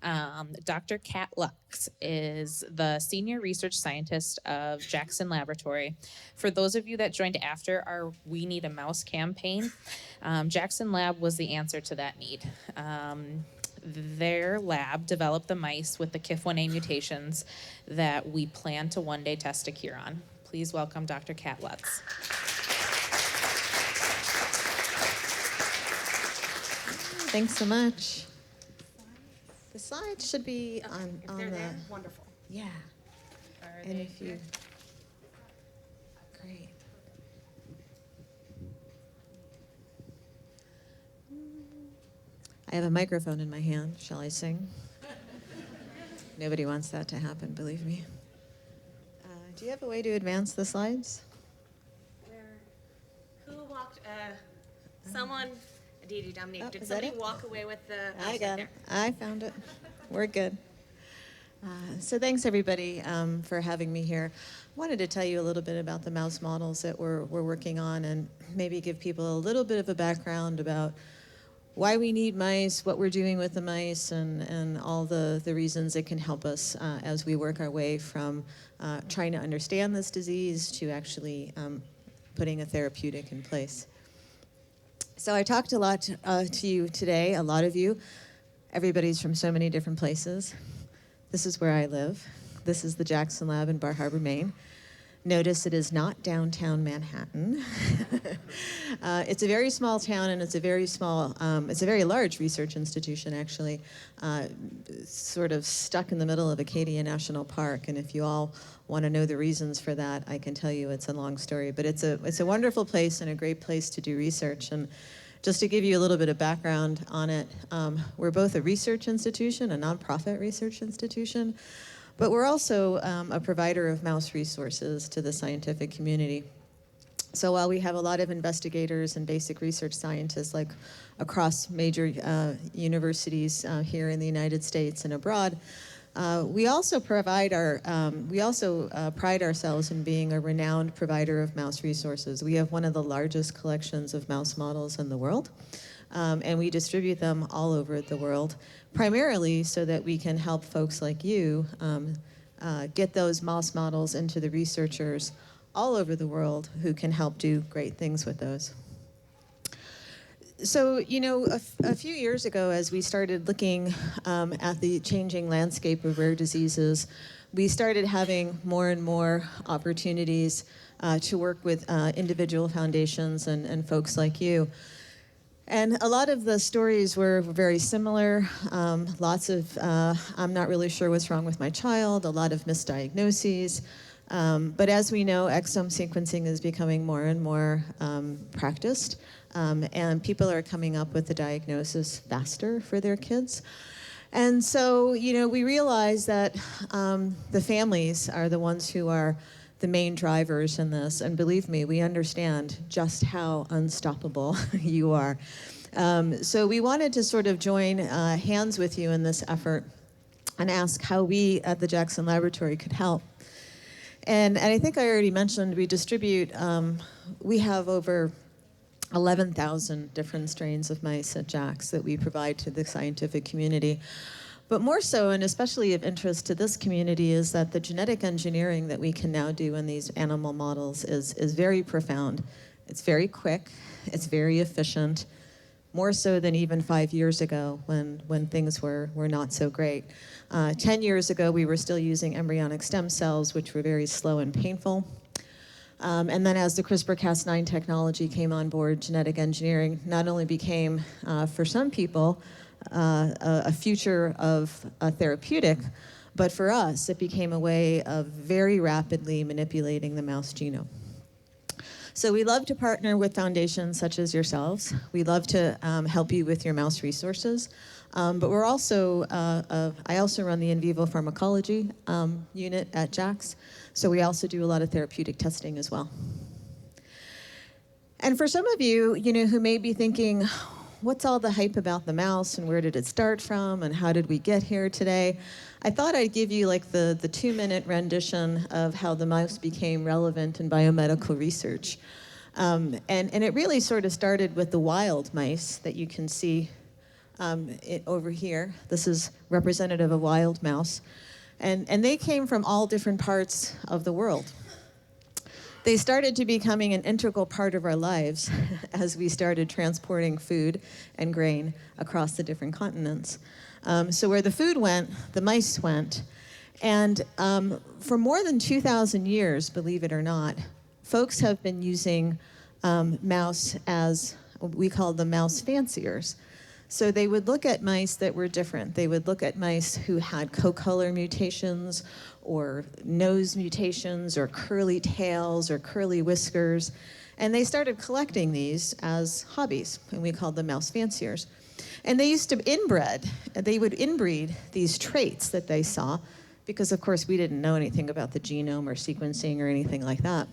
Dr. Kat Lutz is the senior research scientist of Jackson Laboratory. For those of you that joined after our We Need a Mouse campaign, Jackson Lab was the answer to that need. Their lab developed the mice with the KIF1A mutations that we plan to one day test a cure on. Please welcome Dr. Kat Lutz. Thanks so much. The slides should be Okay, on if they're the... there, wonderful. Yeah. Are And they if you... good? Great. I have a microphone in my hand. Shall I sing? Nobody wants that to happen, believe me. Do you have a way to advance the slides? Who walked, someone, Aditi Dominique, Oh, did is that somebody it? walk away with the? I right got it. there. I found it. We're good. So thanks everybody for having me here. Wanted to tell you a little bit about the mouse models that we're working on and maybe give people a little bit of a background about why we need mice, what we're doing with the mice, and all the reasons it can help us as we work our way from trying to understand this disease to actually putting a therapeutic in place. So I talked a lot to you today, a lot of you. Everybody's from so many different places. This is where I live. This is the Jackson Lab in Bar Harbor, Maine. Notice it is not downtown Manhattan. It's a very small town, and it's a very large research institution, actually, sort of stuck in the middle of Acadia National Park. And if you all want to know the reasons for that, I can tell you it's a long story. But it's a wonderful place and a great place to do research. And just to give you a little bit of background on it, we're both a research institution, a nonprofit research institution, but we're also a provider of mouse resources to the scientific community. So while we have a lot of investigators and basic research scientists like across major universities here in the United States and abroad, we also pride ourselves in being a renowned provider of mouse resources. We have one of the largest collections of mouse models in the world, and we distribute them all over the world, primarily so that we can help folks like you get those mouse models into the researchers all over the world who can help do great things with those. So, you know, a few years ago, as we started looking at the changing landscape of rare diseases, we started having more and more opportunities to work with individual foundations and folks like you. And a lot of the stories were very similar. Lots of, I'm not really sure what's wrong with my child, a lot of misdiagnoses. But as we know, exome sequencing is becoming more and more practiced. And people are coming up with the diagnosis faster for their kids. And so, you know, we realize that the families are the ones who are the main drivers in this. And believe me, we understand just how unstoppable you are. So we wanted to sort of join hands with you in this effort and ask how we at the Jackson Laboratory could help. And I think I already mentioned we distribute, we have over 11,000 different strains of mice at JAX that we provide to the scientific community. But more so, and especially of interest to this community, is that the genetic engineering that we can now do in these animal models is very profound. It's very quick, it's very efficient, more so than even 5 years ago when things were not so great. 10 years ago, we were still using embryonic stem cells, which were very slow and painful. And then as the CRISPR-Cas9 technology came on board, genetic engineering not only became, for some people, a future of a therapeutic, but for us, it became a way of very rapidly manipulating the mouse genome. So we love to partner with foundations such as yourselves. We love to help you with your mouse resources. But we're also, I also run the in vivo pharmacology unit at JAX. So we also do a lot of therapeutic testing as well. And for some of you, who may be thinking, what's all the hype about the mouse and where did it start from and how did we get here today? I thought I'd give you like the 2-minute rendition of how the mouse became relevant in biomedical research. And it really sort of started with the wild mice that you can see over here. This is representative of wild mouse. And they came from all different parts of the world. They started to becoming an integral part of our lives as we started transporting food and grain across the different continents. So where the food went, the mice went. And for more than 2,000 years, believe it or not, folks have been using mouse as, we call them mouse fanciers. So they would look at mice that were different. They would look at mice who had coat-color mutations or nose mutations or curly tails or curly whiskers. And they started collecting these as hobbies, and we called them mouse fanciers. And they used to inbred. They would inbreed these traits that they saw because, of course, we didn't know anything about the genome or sequencing or anything like that.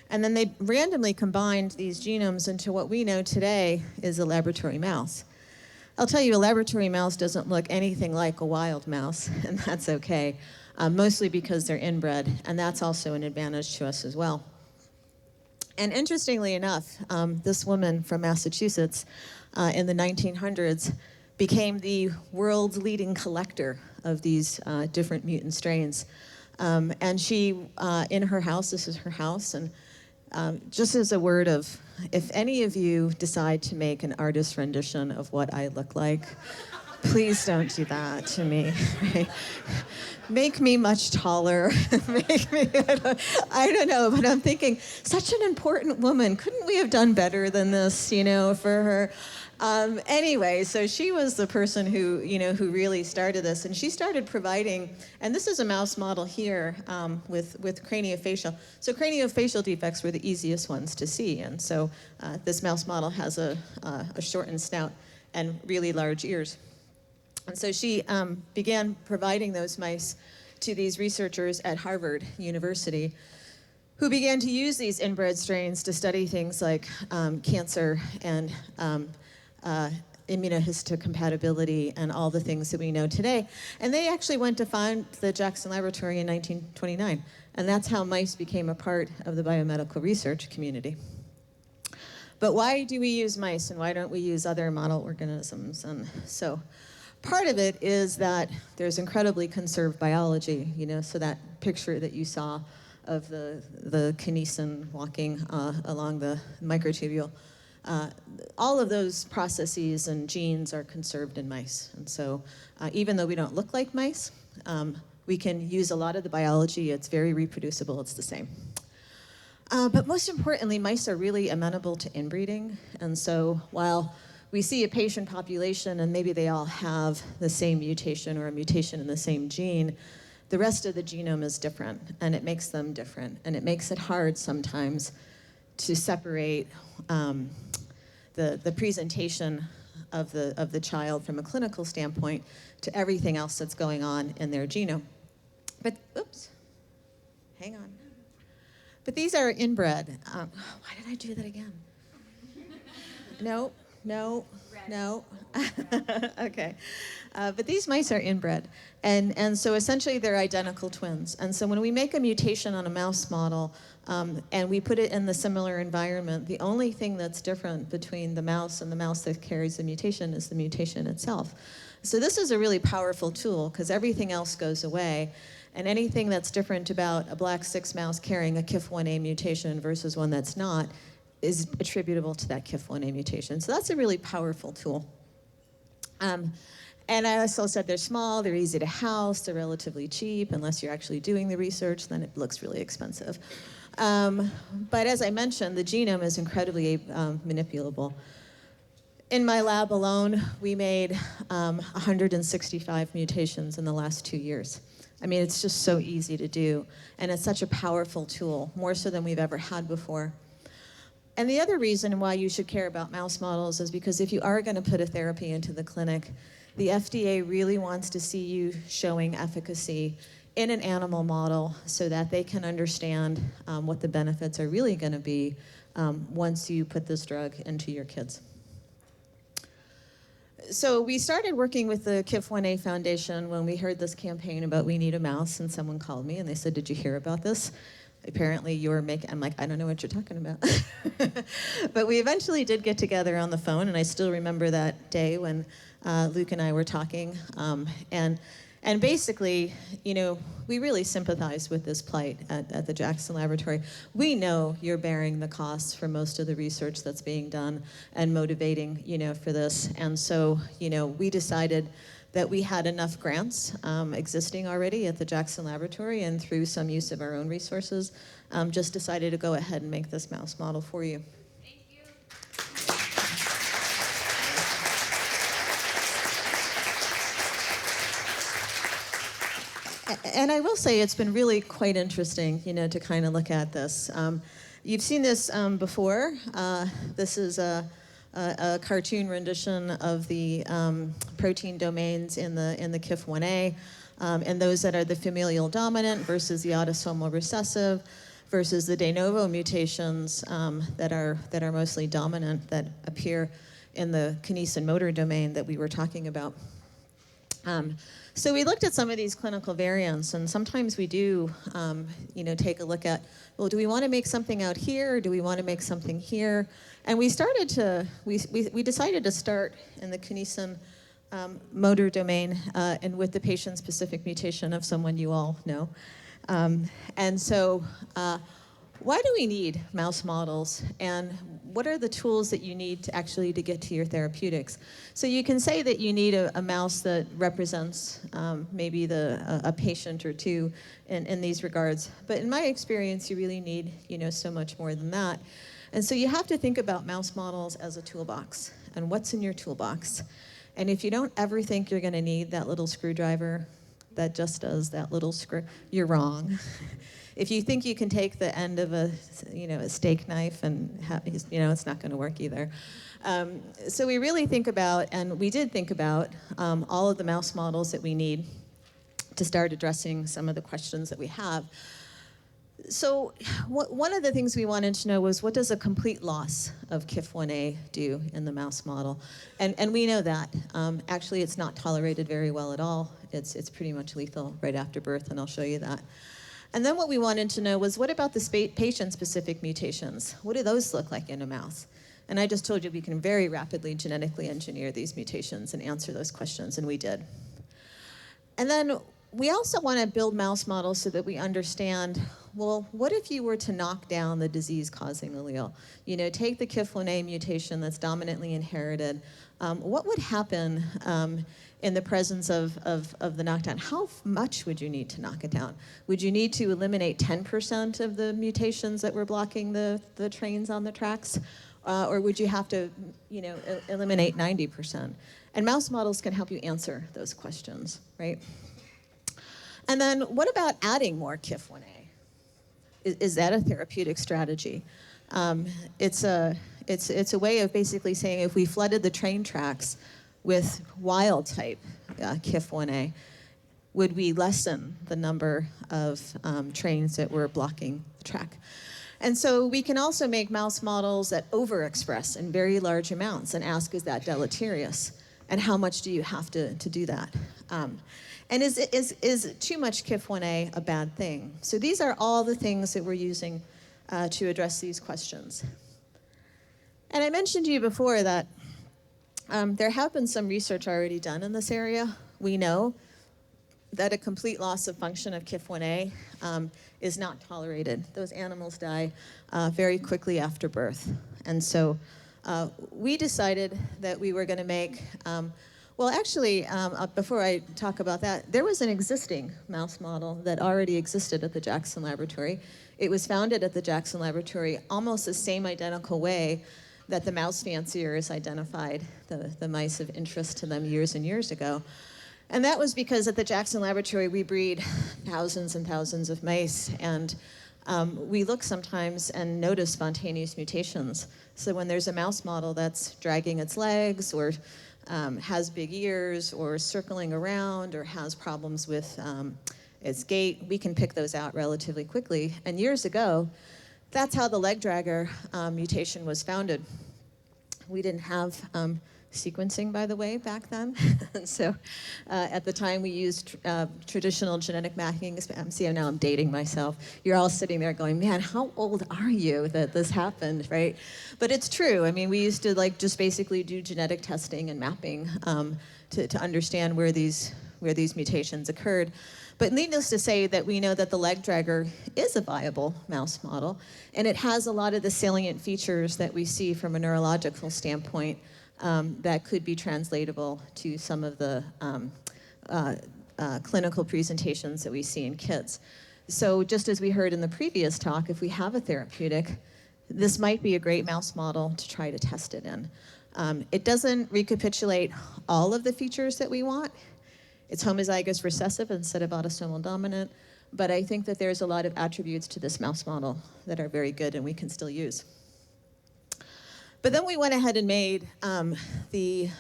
And then they randomly combined these genomes into what we know today is a laboratory mouse. I'll tell you, a laboratory mouse doesn't look anything like a wild mouse, and that's okay, mostly because they're inbred, and that's also an advantage to us as well. And interestingly enough, this woman from Massachusetts in the 1900s became the world's leading collector of these different mutant strains. And she, in her house, this is her house, and just as a word of, if any of you decide to make an artist rendition of what I look like, please don't do that to me. Make me much taller. Make me, I don't know, but I'm thinking, such an important woman. Couldn't we have done better than this, you know, for her? Anyway, so she was the person who, you know, who really started this, and she started providing, and this is a mouse model here with craniofacial. So craniofacial defects were the easiest ones to see, and so this mouse model has a shortened snout and really large ears. And so she began providing those mice to these researchers at Harvard University who began to use these inbred strains to study things like cancer and immunohistocompatibility and all the things that we know today. And they actually went to found the Jackson Laboratory in 1929. And that's how mice became a part of the biomedical research community. But why do we use mice and why don't we use other model organisms? And so part of it is that there's incredibly conserved biology, you know, so that picture that you saw of the kinesin walking along the microtubule, all of those processes and genes are conserved in mice. And so even though we don't look like mice, we can use a lot of the biology. It's very reproducible. It's the same. But most importantly, mice are really amenable to inbreeding. And so while we see a patient population and maybe they all have the same mutation or a mutation in the same gene, the rest of the genome is different, and it makes them different. And it makes it hard sometimes to separate the presentation of the child from a clinical standpoint to everything else that's going on in their genome. But, oops, hang on. But these are inbred. Why did I do that again? No. Okay. But these mice are inbred. And so essentially they're identical twins. And so when we make a mutation on a mouse model and we put it in the similar environment, the only thing that's different between the mouse and the mouse that carries the mutation is the mutation itself. So this is a really powerful tool because everything else goes away. And anything that's different about a black 6 mouse carrying a KIF1A mutation versus one that's not is attributable to that KIF1A mutation. So that's a really powerful tool. And I also said they're small, they're easy to house, they're relatively cheap. Unless you're actually doing the research, then it looks really expensive. But as I mentioned, the genome is incredibly manipulable. In my lab alone, we made 165 mutations in the last 2 years. I mean, it's just so easy to do, and it's such a powerful tool, more so than we've ever had before. And the other reason why you should care about mouse models is because if you are going to put a therapy into the clinic, the FDA really wants to see you showing efficacy in an animal model so that they can understand what the benefits are really going to be once you put this drug into your kids. So we started working with the KIF1A Foundation when we heard this campaign about We Need a Mouse, and someone called me and they said, "Did you hear about this?" apparently you're making, I'm like, I don't know what you're talking about. But we eventually did get together on the phone, and I still remember that day when Luke and I were talking. And basically, you know, we really sympathize with this plight at the Jackson Laboratory. We know you're bearing the costs for most of the research that's being done and motivating, you know, for this. And so, you know, we decided that we had enough grants existing already at the Jackson Laboratory, and through some use of our own resources, just decided to go ahead and make this mouse model for you. Thank you. And I will say it's been really quite interesting, you know, to kind of look at this. You've seen this before. This is a cartoon rendition of the protein domains in the KIF1A, and those that are the familial dominant versus the autosomal recessive versus the de novo mutations that are mostly dominant, that appear in the kinesin motor domain that we were talking about. So we looked at some of these clinical variants, and sometimes we do, you know, take a look at, well, do we want to make something out here, or do we want to make something here? And we started to, we decided to start in the kinesin motor domain and with the patient-specific mutation of someone you all know. And so why do we need mouse models, and what are the tools that you need to actually to get to your therapeutics? So you can say that you need a mouse that represents maybe a patient or two in these regards, but in my experience, you really need, you know, so much more than that. And so you have to think about mouse models as a toolbox, and what's in your toolbox. And if you don't ever think you're going to need that little screwdriver that just does that little screw, you're wrong. If you think you can take the end of a, you know, a steak knife and you know, it's not going to work either. So we really think about, and we did think about, all of the mouse models that we need to start addressing some of the questions that we have. So one of the things we wanted to know was, what does a complete loss of KIF1A do in the mouse model? And we know that. Actually, it's not tolerated very well at all. It's pretty much lethal right after birth, and I'll show you that. And then what we wanted to know was, what about the patient-specific mutations? What do those look like in a mouse? And I just told you we can very rapidly genetically engineer these mutations and answer those questions, and we did. And then we also want to build mouse models so that we understand, well, what if you were to knock down the disease-causing allele? You know, take the KIF1A mutation that's dominantly inherited. What would happen in the presence of the knockdown? How much would you need to knock it down? Would you need to eliminate 10% of the mutations that were blocking the trains on the tracks? Or would you have to, you know, eliminate 90%? And mouse models can help you answer those questions, right? And then what about adding more KIF1A? Is that a therapeutic strategy? It's a way of basically saying, if we flooded the train tracks with wild type KIF1A, would we lessen the number of trains that were blocking the track? And so we can also make mouse models that overexpress in very large amounts and ask, is that deleterious? And how much do you have to do that? And is too much KIF1A a bad thing? So these are all the things that we're using to address these questions. And I mentioned to you before that there have been some research already done in this area. We know that a complete loss of function of KIF1A is not tolerated. Those animals die very quickly after birth. And so we decided that we were going to make, well, actually, before I talk about that, there was an existing mouse model that already existed at the Jackson Laboratory. It was founded at the Jackson Laboratory almost the same identical way that the mouse fanciers identified the mice of interest to them years and years ago. And that was because at the Jackson Laboratory, we breed thousands and thousands of mice, and we look sometimes and notice spontaneous mutations. So when there's a mouse model that's dragging its legs, or has big ears, or circling around, or has problems with its gait, we can pick those out relatively quickly. And years ago, that's how the leg dragger mutation was founded. We didn't have sequencing, by the way, back then. And so at the time we used traditional genetic mapping. See, now I'm dating myself. You're all sitting there going, man, how old are you that this happened, right? But it's true. I mean, we used to like just basically do genetic testing and mapping to understand where these mutations occurred. But needless to say that we know that the leg dragger is a viable mouse model, and it has a lot of the salient features that we see from a neurological standpoint that could be translatable to some of the clinical presentations that we see in kids. So just as we heard in the previous talk, if we have a therapeutic, this might be a great mouse model to try to test it in. It doesn't recapitulate all of the features that we want. It's homozygous recessive instead of autosomal dominant, but I think that there's a lot of attributes to this mouse model that are very good and we can still use. But then we went ahead and made the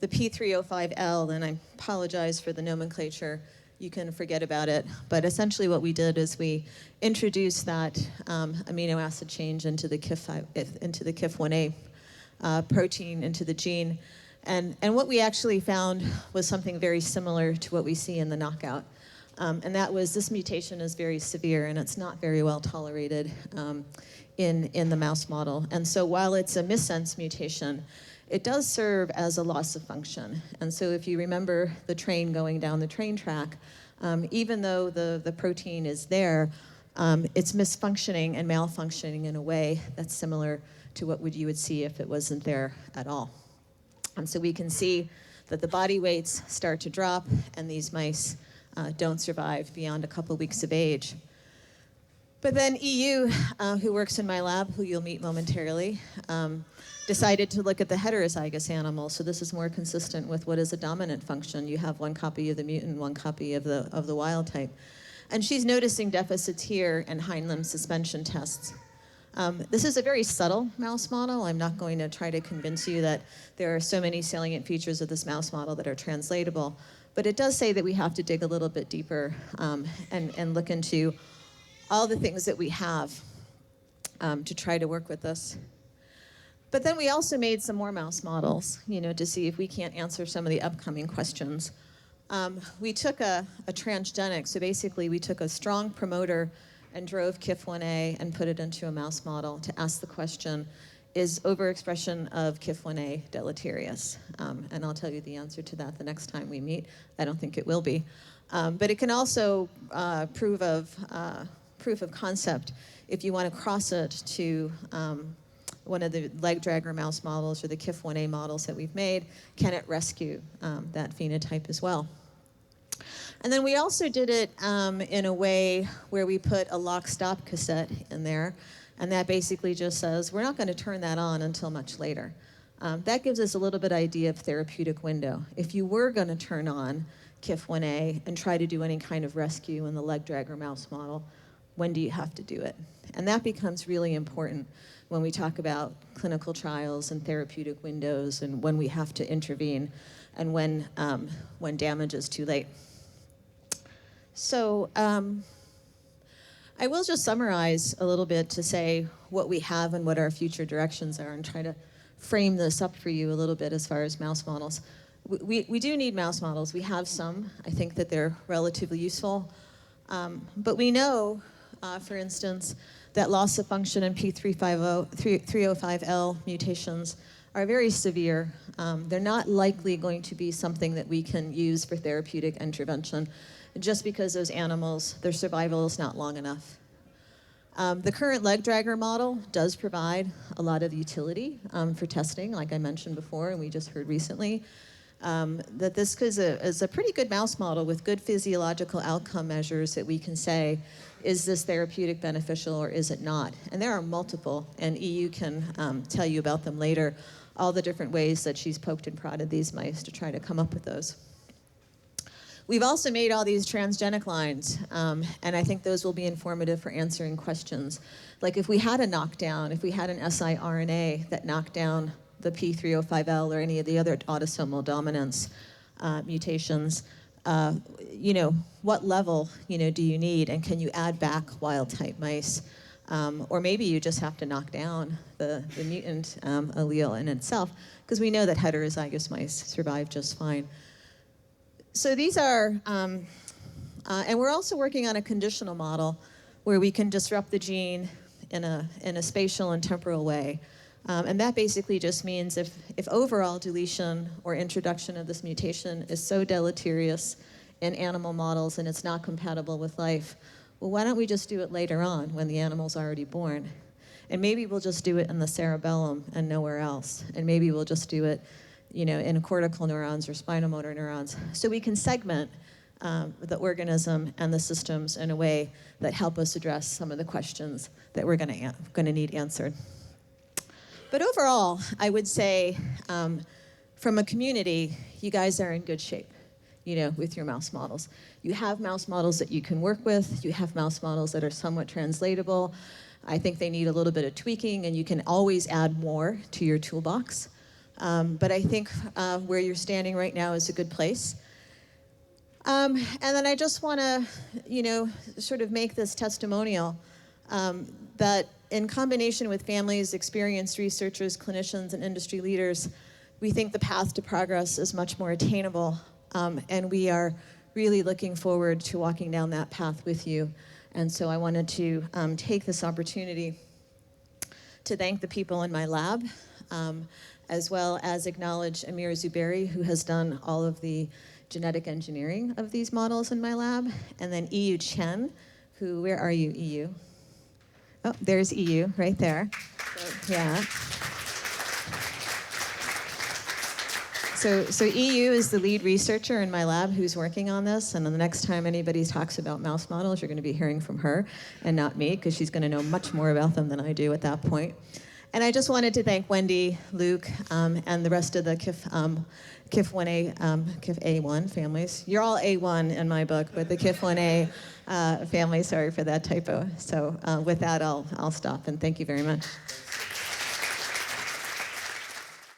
P305L, and I apologize for the nomenclature. You can forget about it. But essentially what we did is we introduced that amino acid change into the KIF1A protein, into the gene. And what we actually found was something very similar to what we see in the knockout. And that was this mutation is very severe and it's not very well tolerated in the mouse model. And so while it's a missense mutation, it does serve as a loss of function. And so if you remember the train going down the train track, even though the protein is there, it's misfunctioning and malfunctioning in a way that's similar to what you would see if it wasn't there at all. And so we can see that the body weights start to drop and these mice don't survive beyond a couple weeks of age. But then EU, who works in my lab, who you'll meet momentarily, decided to look at the heterozygous animals. So this is more consistent with what is a dominant function. You have one copy of the mutant, one copy of the wild type. And she's noticing deficits here in hind limb suspension tests. This is a very subtle mouse model. I'm not going to try to convince you that there are so many salient features of this mouse model that are translatable, but it does say that we have to dig a little bit deeper and look into all the things that we have to try to work with this. But then we also made some more mouse models, to see if we can't answer some of the upcoming questions. We took a transgenic, so basically we took a strong promoter and drove KIF1A and put it into a mouse model to ask the question, is overexpression of KIF1A deleterious? And I'll tell you the answer to that the next time we meet. I don't think it will be. But it can also proof of concept if you want to cross it to one of the leg dragger mouse models or the KIF1A models that we've made. Can it rescue that phenotype as well? And then we also did it in a way where we put a lock-stop cassette in there, and that basically just says, we're not going to turn that on until much later. That gives us a little bit idea of therapeutic window. If you were going to turn on KIF1A and try to do any kind of rescue in the leg dragger mouse model, when do you have to do it? And that becomes really important when we talk about clinical trials and therapeutic windows and when we have to intervene and when damage is too late. So I will just summarize a little bit to say what we have and what our future directions are and try to frame this up for you a little bit as far as mouse models. We do need mouse models. We have some. I think that they're relatively useful. But we know, for instance, that loss of function in P305L mutations are very severe. They're not likely going to be something that we can use for therapeutic intervention just because those animals, their survival is not long enough. The current leg dragger model does provide a lot of utility for testing, like I mentioned before, and we just heard recently, that this is a pretty good mouse model with good physiological outcome measures that we can say, is this therapeutic beneficial or is it not? And there are multiple, and EU can tell you about them later, all the different ways that she's poked and prodded these mice to try to come up with those. We've also made all these transgenic lines, and I think those will be informative for answering questions. Like if we had a knockdown, if we had an siRNA that knocked down the P305L or any of the other autosomal dominance mutations, what level do you need, and can you add back wild type mice Or maybe you just have to knock down the mutant allele in itself, because we know that heterozygous mice survive just fine. So these are, and we're also working on a conditional model where we can disrupt the gene in a spatial and temporal way. And that basically just means if overall deletion or introduction of this mutation is so deleterious in animal models and it's not compatible with life, well, why don't we just do it later on when the animal's already born? And maybe we'll just do it in the cerebellum and nowhere else. And maybe we'll just do it, in cortical neurons or spinal motor neurons. So we can segment the organism and the systems in a way that help us address some of the questions that we're going to need answered. But overall, I would say, from a community, you guys are in good shape, with your mouse models. You have mouse models that you can work with. You have mouse models that are somewhat translatable. I think they need a little bit of tweaking, and you can always add more to your toolbox. But I think where you're standing right now is a good place. And then I just want to, sort of make this testimonial that in combination with families, experienced researchers, clinicians, and industry leaders, we think the path to progress is much more attainable. And we are really looking forward to walking down that path with you. And so I wanted to take this opportunity to thank the people in my lab, as well as acknowledge Amir Zuberi, who has done all of the genetic engineering of these models in my lab, and then EU Chen, who, where are you, EU? Oh, there's EU right there. So, yeah. So EU is the lead researcher in my lab who's working on this, and the next time anybody talks about mouse models, you're going to be hearing from her and not me, because she's going to know much more about them than I do at that point. And I just wanted to thank Wendy, Luke, and the rest of the KIF1A, KIF1A families. You're all A1 in my book, but the KIF1A family, sorry for that typo. So with that, I'll stop, and thank you very much.